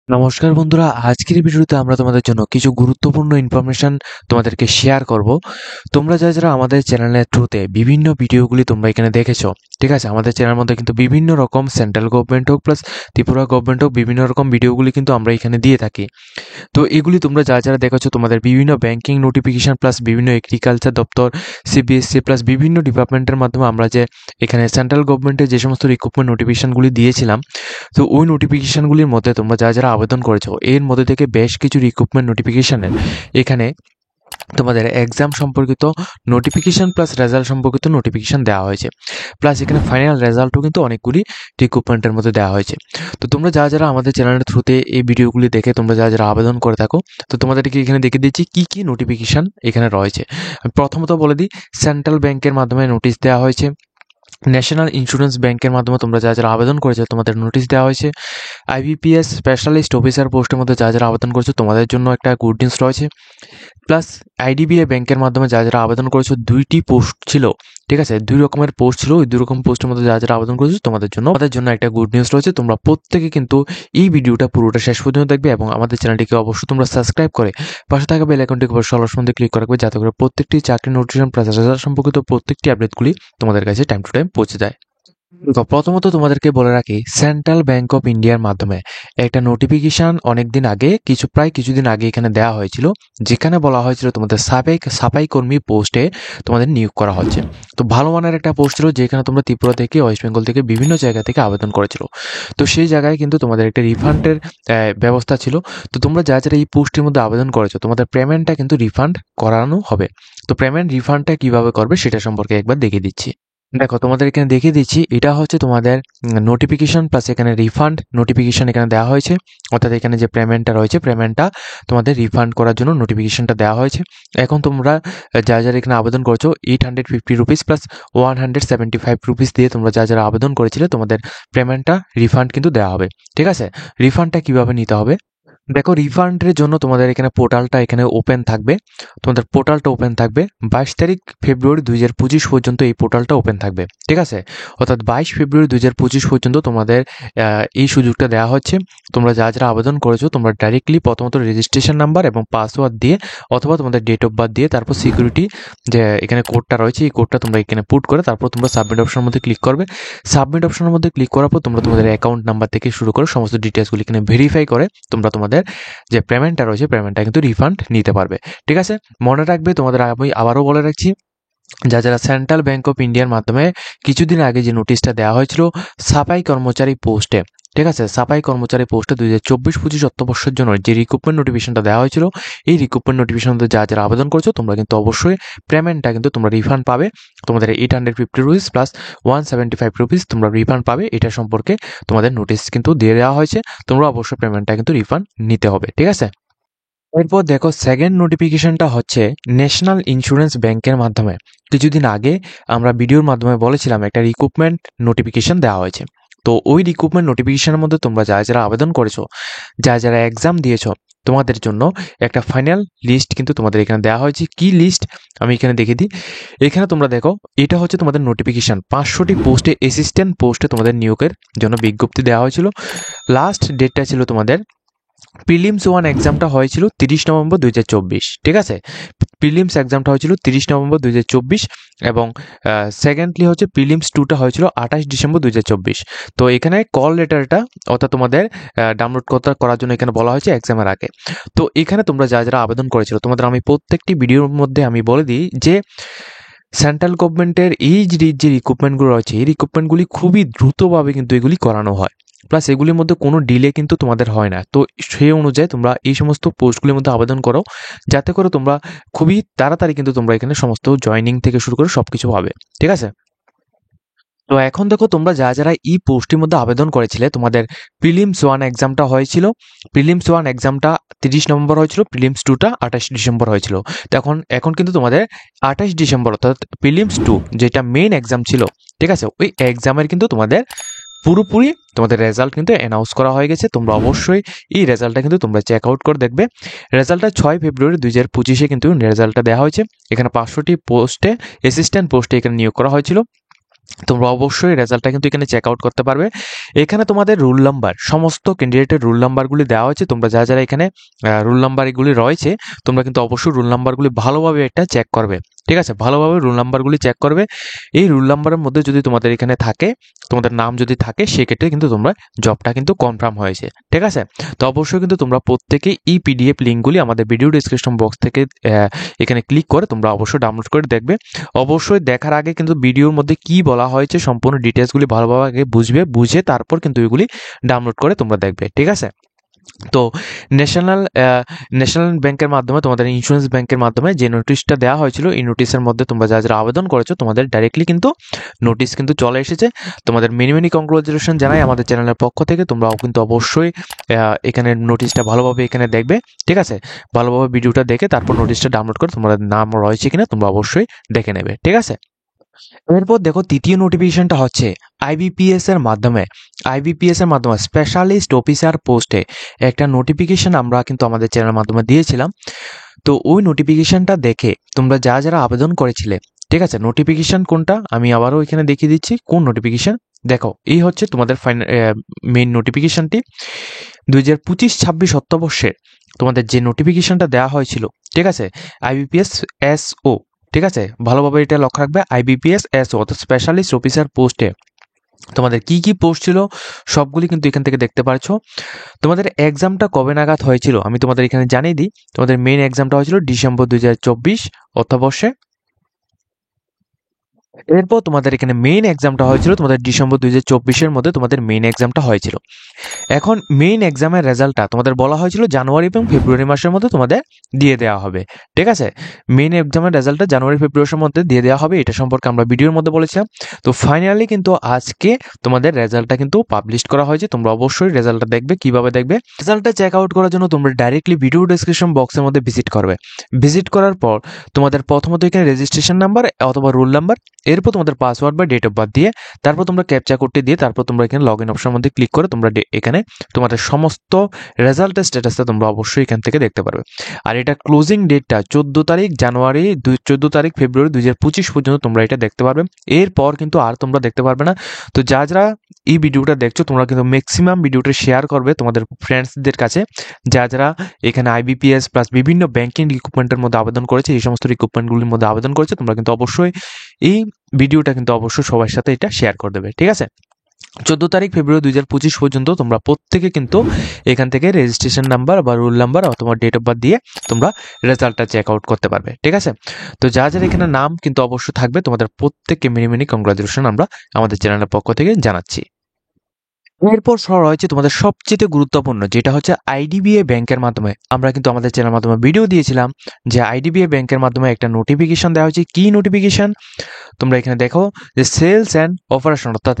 নমস্কার বন্ধুরা, আজকের ভিডিওতে আমরা তোমাদের জন্য কিছু গুরুত্বপূর্ণ ইনফরমেশন তোমাদেরকে শেয়ার করব। তোমরা যারা আমাদের চ্যানেলের থ্রুতে বিভিন্ন ভিডিওগুলি তোমরা এখানে দেখেছো, ঠিক আছে। আমাদের চ্যানেলের মধ্যে কিন্তু বিভিন্ন রকম সেন্ট্রাল গভর্নমেন্ট হোক প্লাস ত্রিপুরা গভর্নমেন্ট হোক, বিভিন্ন রকম ভিডিওগুলি কিন্তু আমরা এখানে দিয়ে থাকি। তো এগুলি তোমরা যারা দেখেছো, তোমাদের বিভিন্ন ব্যাংকিং নোটিফিকেশন প্লাস বিভিন্ন এগ্রিকালচার দপ্তর, সিবিএসসি প্লাস বিভিন্ন ডিপার্টমেন্টের মাধ্যমে আমরা যে এখানে সেন্ট্রাল গভর্নমেন্টের যে সমস্ত রিক্রুটমেন্ট নোটিফিকেশনগুলি দিয়েছিলাম, তো ওই নোটিফিকেশনগুলির মধ্যে তোমরা যারা আবেদন করেছো, এর মধ্যে থেকে বেশ কিছু রিক্রুটমেন্ট নোটিফিকেশনের এখানে তোমাদের এক্সাম সম্পর্কিত নোটিফিকেশন প্লাস রেজাল্ট সম্পর্কিত নোটিফিকেশন দেওয়া হয়েছে। প্লাস এখানে ফাইনাল রেজাল্টও কিন্তু অনেকগুলি রিক্রুটমেন্টের মধ্যে দেওয়া হয়েছে। তো তোমরা যারা আমাদের চ্যানেলের থ্রুতে এই ভিডিওগুলি দেখে তোমরা যারা আবেদন করে থাকো, তো তোমাদেরকে এখানে দেখে দিচ্ছি কি কি নোটিফিকেশন এখানে রয়েছে। আমি প্রথমত বলে দিই, সেন্ট্রাল ব্যাংকের মাধ্যমে নোটিশ দেওয়া হয়েছে। ন্যাশনাল ইন্স্যুরেন্স ব্যাংকের মাধ্যমে তোমরা যারা আবেদন করেছো, তোমাদের নোটিশ দেওয়া হয়েছে। আইবিপিএস স্পেশালিস্ট অফিসার পোস্টের মধ্যে যারা আবেদন করেছো, তোমাদের জন্য একটা গুড নিউজ রয়েছে। প্লাস আইডিবিআই ব্যাংকের মাধ্যমে যারা আবেদন করেছো, দুইটি পোস্ট ছিল, ঠিক আছে। দুই রকমের পোস্ট ছিল, ওই দুই রকম পোস্টের মধ্যে যারা আবেদন করেছো, তোমাদের জন্য একটা গুড নিউজ রয়েছে। তোমরা প্রত্যেকে কিন্তু এই ভিডিওটা পুরোটা শেষ পর্যন্ত দেখবে এবং আমাদের চ্যানেলটিকে অবশ্যই তোমরা সাবস্ক্রাইব করে পাশে থাকা বেল আইকনটিকে অবশ্যই অলস মধ্যে ক্লিক করে রাখবে, যাতে করে প্রত্যেকটি চাকরি নোটিফিকেশন প্লাস রেজাল্ট সম্পর্কিত প্রত্যেকটি আপডেটগুলি তোমাদের কাছে টাইম টু টাইম পৌঁছে যায়। তো প্রথমত তোমাদেরকে বলে রাখি, সেন্ট্রাল ব্যাংক অফ ইন্ডিয়ার মাধ্যমে একটা নোটিফিকেশন অনেকদিন আগে প্রায় কিছুদিন আগে এখানে দেওয়া হয়েছিল, যেখানে বলা হয়েছিল তোমাদের সাফাই কর্মী পোস্টে তোমাদের নিয়োগ করা হচ্ছে। তো ভালো মানের একটা পোস্ট ছিল, যেখানে তোমরা ত্রিপুরা থেকে, ওয়েস্ট বেঙ্গল থেকে, বিভিন্ন জায়গা থেকে আবেদন করেছিল। তো সেই জায়গায় কিন্তু তোমাদের একটা রিফান্ডের ব্যবস্থা ছিল। তো তোমরা যারা এই পোস্টের মধ্যে আবেদন করেছো, তোমাদের পেমেন্টটা কিন্তু রিফান্ড করানো হবে। তো পেমেন্ট রিফান্ডটা কিভাবে করবে সেটা সম্পর্কে একবার দেখিয়ে দিচ্ছি। দেখো, তোমাদের এখানে দেখিয়ে দিচ্ছি, এটা হচ্ছে তোমাদের নোটিফিকেশন প্লাস এখানে রিফান্ড নোটিফিকেশন এখানে দেওয়া হয়েছে। অর্থাৎ এখানে যে পেমেন্টটা রয়েছে, পেমেন্টটা তোমাদের রিফান্ড করার জন্য নোটিফিকেশনটা দেওয়া হয়েছে। এখন তোমরা যারা এখানে আবেদন করছো, 850 রুপিস প্লাস 175 রুপিস দিয়ে তোমরা যারা আবেদন করেছিলে, তোমাদের পেমেন্টটা রিফান্ড কিন্তু দেওয়া হবে, ঠিক আছে। রিফান্ডটা কিভাবে নিতে হবে দেখো, রিফান্ডের জন্য তোমাদের এখানে পোর্টালটা এখানে ওপেন থাকবে। তোমাদের পোর্টালটা ওপেন থাকবে 22 তারিখ ফেব্রুয়ারি 2025 পর্যন্ত এই পোর্টালটা ওপেন থাকবে, ঠিক আছে। অর্থাৎ 22 ফেব্রুয়ারি 2025 পর্যন্ত তোমাদের এই সুযোগটা দেওয়া হচ্ছে। তোমরা যারা আবেদন করেছো, তোমরা ডাইরেক্টলি প্রথমত রেজিস্ট্রেশন নাম্বার এবং পাসওয়ার্ড দিয়ে অথবা তোমাদের ডেট অফ বার্থ দিয়ে, তারপর সিকিউরিটি যে এখানে কোডটা রয়েছে, এই কোডটা তোমরা এখানে পুট করে তারপর তোমরা সাবমিট অপশনের মধ্যে ক্লিক করবে। সাবমিট অপশনের মধ্যে ক্লিক করার পর তোমরা তোমাদের অ্যাকাউন্ট নাম্বার থেকে শুরু করে সমস্ত ডিটেলসগুলি এখানে ভেরিফাই করে তোমরা তোমাদের যে পেমেন্টটা রয়েছে, পেমেন্টটা কিন্তু রিফান্ড নিতে পারবে, ঠিক আছে। মনে রাখবে, তোমাদের আমি আবারও বলে রাখছি, যারা সেন্ট্রাল ব্যাংক অফ ইন্ডিয়ার মাধ্যমে কিছুদিন আগে যে নোটিশটা দেওয়া হয়েছিল সাফাই কর্মচারী পোস্টে, ঠিক আছে, সাফাই কর্মচারী পোস্টে 2024-25 অর্থবর্ষের জন্য যে রিক্রুটমেন্ট নোটিফিকেশনটা দেওয়া হয়েছিল, এই রিক্রুটমেন্ট নোটিফিকেশন যারা আবেদন করছো, তোমরা কিন্তু অবশ্যই পেমেন্টটা কিন্তু তোমরা রিফান্ড পাবে। তোমাদের 850 রুপিস প্লাস 175 রুপিস তোমরা রিফান্ড পাবে। এটা সম্পর্কে তোমাদের নোটিশ কিন্তু দিয়ে দেওয়া হয়েছে। তোমরা অবশ্যই পেমেন্টটা কিন্তু রিফান্ড নিতে হবে, ঠিক আছে। এরপর দেখো, সেকেন্ড নোটিফিকেশনটা হচ্ছে ন্যাশনাল ইন্স্যুরেন্স ব্যাংকের মাধ্যমে। কিছুদিন আগে আমরা ভিডিওর মাধ্যমে বলেছিলাম একটা রিক্রুটমেন্ট নোটিফিকেশন দেওয়া হয়েছে। তো ওই রিক্রুটমেন্ট নোটিফিকেশনের মধ্যে তোমরা যারা আবেদন করেছো, যারা এক্সাম দিয়েছো, তোমাদের জন্য একটা ফাইনাল লিস্ট কিন্তু তোমাদের এখানে দেওয়া হয়েছে। কি লিস্ট আমি এখানে দেখে দিই। এখানে তোমরা দেখো, এটা হচ্ছে তোমাদের নোটিফিকেশন। 500টি পোস্টে, অ্যাসিস্ট্যান্ট পোস্টে তোমাদের নিয়োগের জন্য বিজ্ঞপ্তি দেওয়া হয়েছিল। লাস্ট ডেটটা ছিল তোমাদের, প্রিলিমস 1 এক্সামটা হয়েছিল 30 নভেম্বর 2024, ঠিক আছে। প্রিলিমস এক্সামটা হয়েছিল 30 নভেম্বর 2024 এবং সেকেন্ডলি হচ্ছে প্রিলিমস 2টা হয়েছিল 28 ডিসেম্বর 2024। তো এখানে কল লেটারটা অর্থাৎ তোমাদের ডাউনলোড করার জন্য এখানে বলা হয়েছে এক্সামের আগে। তো এখানে তোমরা যারা আবেদন করেছিল, তোমাদের আমি প্রত্যেকটি ভিডিওর মধ্যে আমি বলে দিই যে সেন্ট্রাল গভর্নমেন্টের এই যে রিক্রুটমেন্টগুলো রয়েছে, এই রিক্রুটমেন্টগুলি খুবই দ্রুতভাবে কিন্তু এগুলি করানো হয়। প্লাস এগুলির মধ্যে কোনো ডিলে কিন্তু তোমাদের হয় না। তো সেই অনুযায়ী তোমরা এই সমস্ত পোস্টগুলির মধ্যে আবেদন করো, যাতে করে তোমরা খুবই তাড়াতাড়ি কিন্তু তোমরা এখানে সমস্ত জয়নিং থেকে শুরু করে সবকিছু পাবে, ঠিক আছে। তো এখন দেখো, তোমরা যারা এই পোস্টের মধ্যে আবেদন করেছিলে, তোমাদের প্রিলিমস 1 এক্সামটা হয়েছিল। প্রিলিমস 1 এক্সামটা 30 নভেম্বর হয়েছিল, প্রিলিমস 2টা 28 ডিসেম্বর হয়েছিল। তো এখন কিন্তু তোমাদের 28 ডিসেম্বর অর্থাৎ প্রিলিমস 2 যেটা মেইন এক্সাম ছিল, ঠিক আছে, ওই এক্সামের কিন্তু তোমাদের পুরোপুরি তোমাদের রেজাল্ট কিন্তু অ্যানাউন্স করা হয়ে গেছে। তোমরা অবশ্যই এই রেজাল্টটা কিন্তু তোমরা চেক আউট করে দেখবে। রেজাল্টটা 6 ফেব্রুয়ারি 2025 কিন্তু রেজাল্টটা দেওয়া হয়েছে। এখানে 500টি পোস্টে, অ্যাসিস্ট্যান্ট পোস্টে এখানে নিয়োগ করা হয়েছিল। তোমরা অবশ্যই রেজাল্টটা কিন্তু এখানে চেক আউট করতে পারবে। এখানে তোমাদের রোল নাম্বার, সমস্ত ক্যান্ডিডেটের রোল নাম্বারগুলি দেওয়া হয়েছে। তোমরা যারা এখানে রোল নাম্বার এগুলি রয়েছে, তোমরা কিন্তু অবশ্যই রোল নাম্বারগুলি ভালোভাবে একটা চেক করবে, ঠিক আছে? ভালোভাবে রোল নাম্বারগুলি চেক করবে। এই রোল নাম্বারের মধ্যে যদি তোমাদের এখানে থাকে, তোমাদের নাম যদি থাকে, সেক্ষেত্রে কিন্তু তোমরা জবটা কিন্তু কনফার্ম হয়েছে, ঠিক আছে? তো অবশ্যই কিন্তু তোমরা প্রত্যেকেই এই পিডিএফ লিঙ্কগুলি আমাদের ভিডিও ডিসক্রিপশন বক্স থেকে এখানে ক্লিক করে তোমরা অবশ্যই ডাউনলোড করে দেখবে। অবশ্যই দেখার আগে কিন্তু ভিডিওর মধ্যে কি বলা হয়েছে সম্পূর্ণ ডিটেলসগুলি ভালোভাবে আগে বুঝে তারপর কিন্তু এগুলি ডাউনলোড করে তোমরা দেখবে, ঠিক আছে? তো ন্যাশনাল ব্যাংকের মাধ্যমে, তোমাদের ইন্স্যুরেন্স ব্যাংকের মাধ্যমে যে নোটিশটা দেওয়া হয়েছিল, এই নোটিশের মধ্যে তোমরা যারা আবেদন করেছো তোমাদের ডাইরেক্টলি কিন্তু নোটিশ কিন্তু চলে এসেছে। তোমাদের মেনি কংগ্রাচুলেশন জানাই আমাদের চ্যানেলের পক্ষ থেকে। তোমরাও কিন্তু অবশ্যই এখানে নোটিশটা ভালোভাবে এখানে দেখবে, ঠিক আছে? ভালোভাবে ভিডিওটা দেখে তারপর নোটিশটা ডাউনলোড করে তোমাদের নাম রয়েছে কিনা তোমরা অবশ্যই দেখে নেবে, ঠিক আছে? এরপর দেখো তৃতীয় নোটিফিকেশনটা হচ্ছে আইবিপিএস এর মাধ্যমে স্পেশালিস্ট অফিসার পোস্টে একটা নোটিফিকেশন আমরা কিন্তু আমাদের চ্যানেলের মাধ্যমে দিয়েছিলাম। তো ওই নোটিফিকেশনটা দেখে তোমরা যারা আবেদন করেছিলে, ঠিক আছে? নোটিফিকেশন কোনটা আমি আবারও এখানে দেখিয়ে দিচ্ছি কোন নোটিফিকেশন। দেখো, এই হচ্ছে তোমাদের মেইন নোটিফিকেশনটি 2025-26 অর্থবর্ষের তোমাদের যে নোটিফিকেশনটা দেওয়া হয়েছিল, ঠিক আছে? আইবিপিএস এসও, ঠিক আছে? ভালোভাবে এটা লক্ষ্য রাখবে। আইবিপিএস এসও অর্থাৎ স্পেশালিস্ট অফিসার পোস্টে তোমাদের কি কি পোস্ট ছিল সবগুলি কিন্তু এখান থেকে দেখতে পাচ্ছ। তোমাদের এক্সামটা কবে নাগাদ হয়েছিল আমি তোমাদের এখানে জানিয়ে দিই। তোমাদের মেইন এক্সামটা হয়েছিল ডিসেম্বর 2024 অর্থবর্ষে। এরপর তোমাদের এখানে মেইন এক্সামটা হয়েছিল তোমাদের ডিসেম্বর 2024-এর মধ্যে তোমাদের মেইন এক্সামটা হয়েছিল। এখন মেইন এক্সামের রেজাল্টটা তোমাদের বলা হয়েছিল জানুয়ারি এবং ফেব্রুয়ারি মাসের মধ্যে তোমাদের দিয়ে দেওয়া হবে, ঠিক আছে? মেইন এক্সামের রেজাল্টটা জানুয়ারি ফেব্রুয়ারির মধ্যে দিয়ে দেওয়া হবে, এটা সম্পর্কে আমরা ভিডিওর মধ্যে বলেছিলাম। তো ফাইনালি কিন্তু আজকে তোমাদের রেজাল্টটা কিন্তু পাবলিশ করা হয়েছে। তোমরা অবশ্যই রেজাল্টটা দেখবে। কিভাবে দেখবে? রেজাল্টটা চেক আউট করার জন্য তোমরা ডাইরেক্টলি ভিডিও ডেসক্রিপশন বক্সের মধ্যে ভিজিট করবে। ভিজিট করার পর তোমাদের প্রথমত এখানে রেজিস্ট্রেশন নাম্বার অথবা রোল নাম্বার, এরপর তোমাদের পাসওয়ার্ড বা ডেট অফ বার্থ দিয়ে তারপর তোমরা ক্যাপচা কোডটি দিয়ে তারপর তোমরা এখানে লগ ইন অপশনের মধ্যে ক্লিক করে তোমরা এখানে তোমাদের সমস্ত রেজাল্টের স্ট্যাটাসটা তোমরা অবশ্যই এখান থেকে দেখতে পারবে। আর এটা ক্লোজিং ডেটটা 14 তারিখ জানুয়ারি 14 তারিখ ফেব্রুয়ারি 2025 পর্যন্ত তোমরা এটা দেখতে পারবে। এরপর কিন্তু আর তোমরা দেখতে পারবে না। তো যারা এই ভিডিওটা দেখছো তোমরা কিন্তু ম্যাক্সিমাম ভিডিওটা শেয়ার করবে তোমাদের ফ্রেন্ডসদের কাছে, যারা এখানে আইবিপিএস প্লাস বিভিন্ন ব্যাংকিং রিক্রুটমেন্টের মধ্যে আবেদন করেছে, এই সমস্ত রিক্রুটমেন্টগুলির মধ্যে আবেদন করেছে। তোমরা কিন্তু অবশ্যই এই ভিডিওটা কিন্তু অবশ্যই সবার সাথে এটা শেয়ার করে দেবে, ঠিক আছে? 14 তারিখ ফেব্রুয়ারি 2025 পর্যন্ত তোমরা প্রত্যেকে কিন্তু এখান থেকে রেজিস্ট্রেশন নাম্বার বা রোল নাম্বার অথবা ডেট অফ বার্থ দিয়ে তোমরা রেজাল্টটা চেক আউট করতে পারবে, ঠিক আছে? তো যারা এখানে নাম কিন্তু অবশ্যই থাকবে, তোমাদের প্রত্যেককে মিনি কংগ্রাচুলেশন আমরা আমাদের চ্যানেলের পক্ষ থেকে জানাচ্ছি। এরপর রয়েছে তোমাদের সবচেয়ে গুরুত্বপূর্ণ, যেটা হচ্ছে আইডিবিআই ব্যাংকের মাধ্যমে। আমরা কিন্তু আমাদের চ্যানেলের মাধ্যমে ভিডিও দিয়েছিলাম যে আইডিবিআই ব্যাংকের মাধ্যমে একটা নোটিফিকেশন দেওয়া হয়েছে। কি নোটিফিকেশন? তোমরা এখানে দেখো যে সেলস অ্যান্ড অপারেশন অর্থাৎ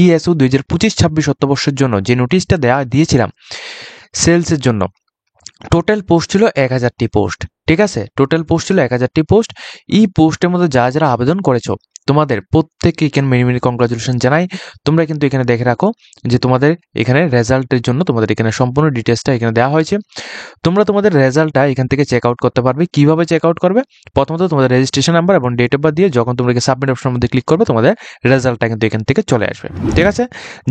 ইএসও 2025-26 অর্থবর্ষের জন্য যে নোটিশটা দিয়েছিলাম সেলসের জন্য, টোটাল পোস্ট ছিল 1000টি পোস্ট, ঠিক আছে? টোটাল পোস্ট ছিল 1000টি পোস্ট। এই পোস্টের মধ্যে যারা আবেদন করেছো তোমাদের প্রত্যেককে এখানে মিনি কংগ্রাচুলেশন জানাই। তোমরা কিন্তু এখানে দেখে রাখো যে তোমাদের এখানে রেজাল্টের জন্য তোমাদের এখানে সম্পূর্ণ ডিটেলসটা এখানে দেওয়া হয়েছে। তোমরা তোমাদের রেজাল্টটা এখান থেকে চেক আউট করতে পারবে। কিভাবে চেক আউট করবে? প্রথমত তোমাদের রেজিস্ট্রেশন নাম্বার এবং ডেট অফ বার্থ দিয়ে যখন তোমরা সাবমিট অপশনের মধ্যে ক্লিক করবে তোমাদের রেজাল্টটা কিন্তু এখান থেকে চলে আসবে, ঠিক আছে?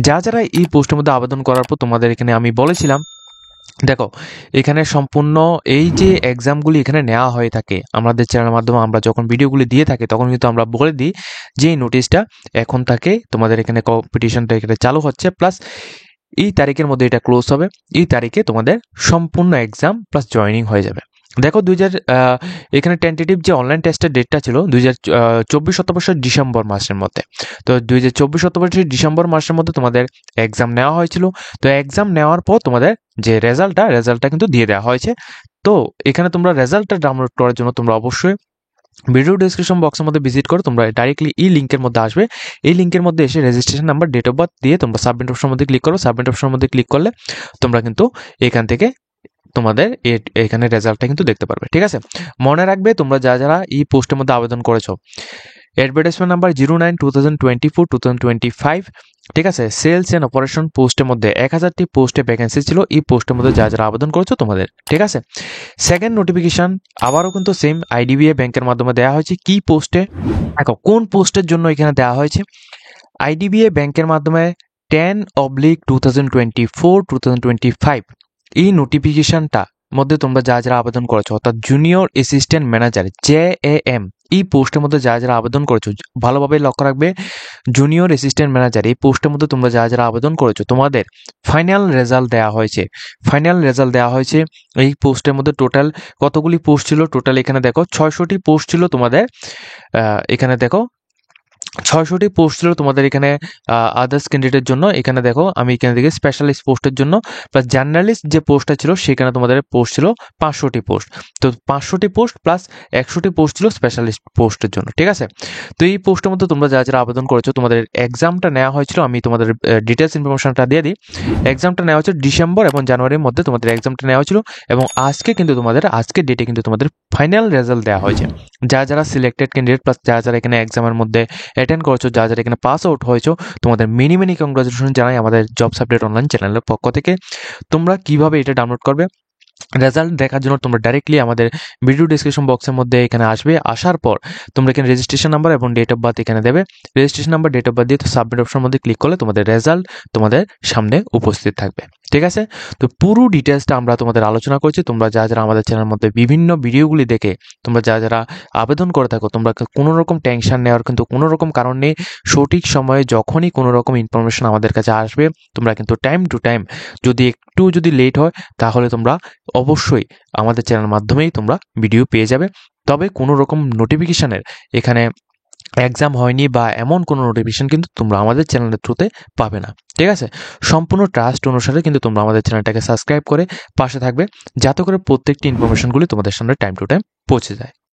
যারা এই পোস্টের মধ্যে আবেদন করার পর তোমাদের এখানে আমি বলেছিলাম, দেখো এখানে সম্পূর্ণ এই যে এক্সামগুলি এখানে নেওয়া হয়ে থাকে আমাদের চ্যানেলের মাধ্যমে, আমরা যখন ভিডিওগুলি দিয়ে থাকি তখন কিন্তু আমরা বলে দিই যে এই নোটিশটা এখন থেকে তোমাদের এখানে কম্পিটিশনটা এখানে চালু হচ্ছে, প্লাস এই তারিখের মধ্যে এটা ক্লোজ হবে। এই তারিখে তোমাদের সম্পূর্ণ এক্সাম প্লাস জয়েনিং হয়ে যাবে। দেখো এখানে টেন্টেটিভ যে অনলাইন টেস্টের ডেটটা ছিল 2024 অর্থবর্ষের ডিসেম্বর মাসের মধ্যে। তো 2024 অর্থবর্ষের ডিসেম্বর মাসের মধ্যে তোমাদের এক্সাম নেওয়া হয়েছিল। তো এক্সাম নেওয়ার পর তোমাদের যে রেজাল্টটা কিন্তু দিয়ে দেওয়া হয়েছে। তো এখানে তোমরা রেজাল্টটা ডাউনলোড করার জন্য তোমরা অবশ্যই ভিডিও ডেসক্রিপশন বক্সের মধ্যে ভিজিট করো। তোমরা ডাইরেক্টলি এই লিঙ্কের মধ্যে আসবে। এই লিঙ্কের মধ্যে এসে registration number date of birth দিয়ে তোমরা সাবমিট অপশনের মধ্যে ক্লিক করো। সাবমিট অপশনের মধ্যে ক্লিক করলে তোমরা কিন্তু এখান থেকে তোমাদের এখানে রেজাল্টটা কিন্তু দেখতে পারবে, ঠিক আছে? মনে রাখবে তোমরা যারা এই পোস্টের মধ্যে আবেদন করেছো, অ্যাডভার্টাইজমেন্ট নাম্বার 09/2024-2025 ঠিক আছে, সেলস এন্ড অপারেশন পোস্টের মধ্যে 1000টি পোস্টে ভ্যাকেন্সি ছিল। এই পোস্টের মধ্যে যারা আবেদন করেছো তোমাদের, ঠিক আছে। সেকেন্ড নোটিফিকেশন আবারও কিন্তু সেম আইডিবিআই ব্যাংকের মাধ্যমে দেওয়া হয়েছে। কি পোস্টে, দেখো কোন পোস্টের জন্য এখানে দেওয়া হয়েছে। আইডিবিআই ব্যাংকের মাধ্যমে 10/2024-2025 এই নোটিফিকেশনটা মধ্যে তোমরা যারা আবেদন করেছো, অর্থাৎ জুনিয়র অ্যাসিস্ট্যান্ট ম্যানেজার JAM এই পোস্টের মধ্যে যারা আবেদন করেছো, ভালোভাবে লক্ষ্য রাখবে। জুনিয়র অ্যাসিস্ট্যান্ট ম্যানেজার এই পোস্টের মধ্যে তোমরা যারা আবেদন করেছো, তোমাদের ফাইনাল রেজাল্ট দেওয়া হয়েছে। এই পোস্টের মধ্যে টোটাল কতগুলি পোস্ট ছিল, টোটাল এখানে দেখো 600টি পোস্ট ছিল তোমাদের। এখানে দেখো 600টি পোস্ট ছিল তোমাদের এখানে আদার্স ক্যান্ডিডেটের জন্য। এখানে দেখো আমি এখানে দেখি স্পেশালিস্ট পোস্টের জন্য প্লাস জার্নালিস্ট যে পোস্টটা ছিল সেখানে তোমাদের পোস্ট ছিল 500টি পোস্ট। তো 500টি পোস্ট প্লাস 100টি পোস্ট ছিল স্পেশালিস্ট পোস্টের জন্য, ঠিক আছে। তো এই পোস্টের মধ্যে তোমরা যারা আবেদন করেছো, তোমাদের এক্সামটা নেওয়া হয়েছিল, আমি তোমাদের ডিটেলস ইনফরমেশনটা দিয়ে দিই। এক্সামটা নেওয়া হয়েছিল ডিসেম্বর এবং জানুয়ারির মধ্যে তোমাদের এক্সামটা নেওয়া হয়েছিল এবং আজকের ডেটে কিন্তু তোমাদের ফাইনাল রেজাল্ট দেওয়া হয়েছে। যারা সিলেক্টেড ক্যান্ডিডেট প্লাস যারা এখানে এক্সামের মধ্যে অ্যাটেন্ড করেছো, যারা এখানে পাস আউট হয়েছো, তোমাদের মেনি কংগ্রাচুলেশন জানাই আমাদের জবস আপডেট অনলাইন চ্যানেলের পক্ষ থেকে। তোমরা কিভাবে এটা ডাউনলোড করবে, রেজাল্ট দেখার জন্য তোমরা ডাইরেক্টলি আমাদের ভিডিও ডিসক্রিপশন বক্সের মধ্যে এখানে আসবে। আসার পর তোমরা এখানে রেজিস্ট্রেশন নাম্বার এবং ডেট অফ বার্থ এখানে দেবে। Registration number, date of birth দিয়ে সাবমিট অপশনের মধ্যে ক্লিক করলে তোমাদের রেজাল্ট তোমাদের সামনে উপস্থিত থাকবে, ঠিক আছে। তো পুরো ডিটেলসটা আমরা তোমাদের আলোচনা করছি। তোমরা যারা আমাদের চ্যানেলের মধ্যে বিভিন্ন ভিডিওগুলি দেখে তোমরা যারা আবেদন করে থাকো, তোমরা কোনো রকম টেনশন নেওয়ার কিন্তু কোনো রকম কারণ নেই। সঠিক সময়ে যখনই কোনো রকম ইনফরমেশন আমাদের কাছে আসবে, তোমরা কিন্তু টাইম টু টাইম, যদি লেট হয় তাহলে তোমরা অবশ্যই আমাদের চ্যানেলের মাধ্যমেই তোমরা ভিডিও পেয়ে যাবে। তবে কোনো রকম নোটিফিকেশনের এখানে এক্সাম হয়নি বা এমন কোনো নোটিফিকেশন কিন্তু তোমরা আমাদের চ্যানেলের থ্রুতে পাবে না, ঠিক আছে। সম্পূর্ণ ট্রাস্ট অনুসারে কিন্তু তোমরা আমাদের চ্যানেলটাকে সাবস্ক্রাইব করে পাশে থাকবে, যাতে করে প্রত্যেকটি ইনফরমেশনগুলি তোমাদের সামনে টাইম টু টাইম পৌঁছে যায়।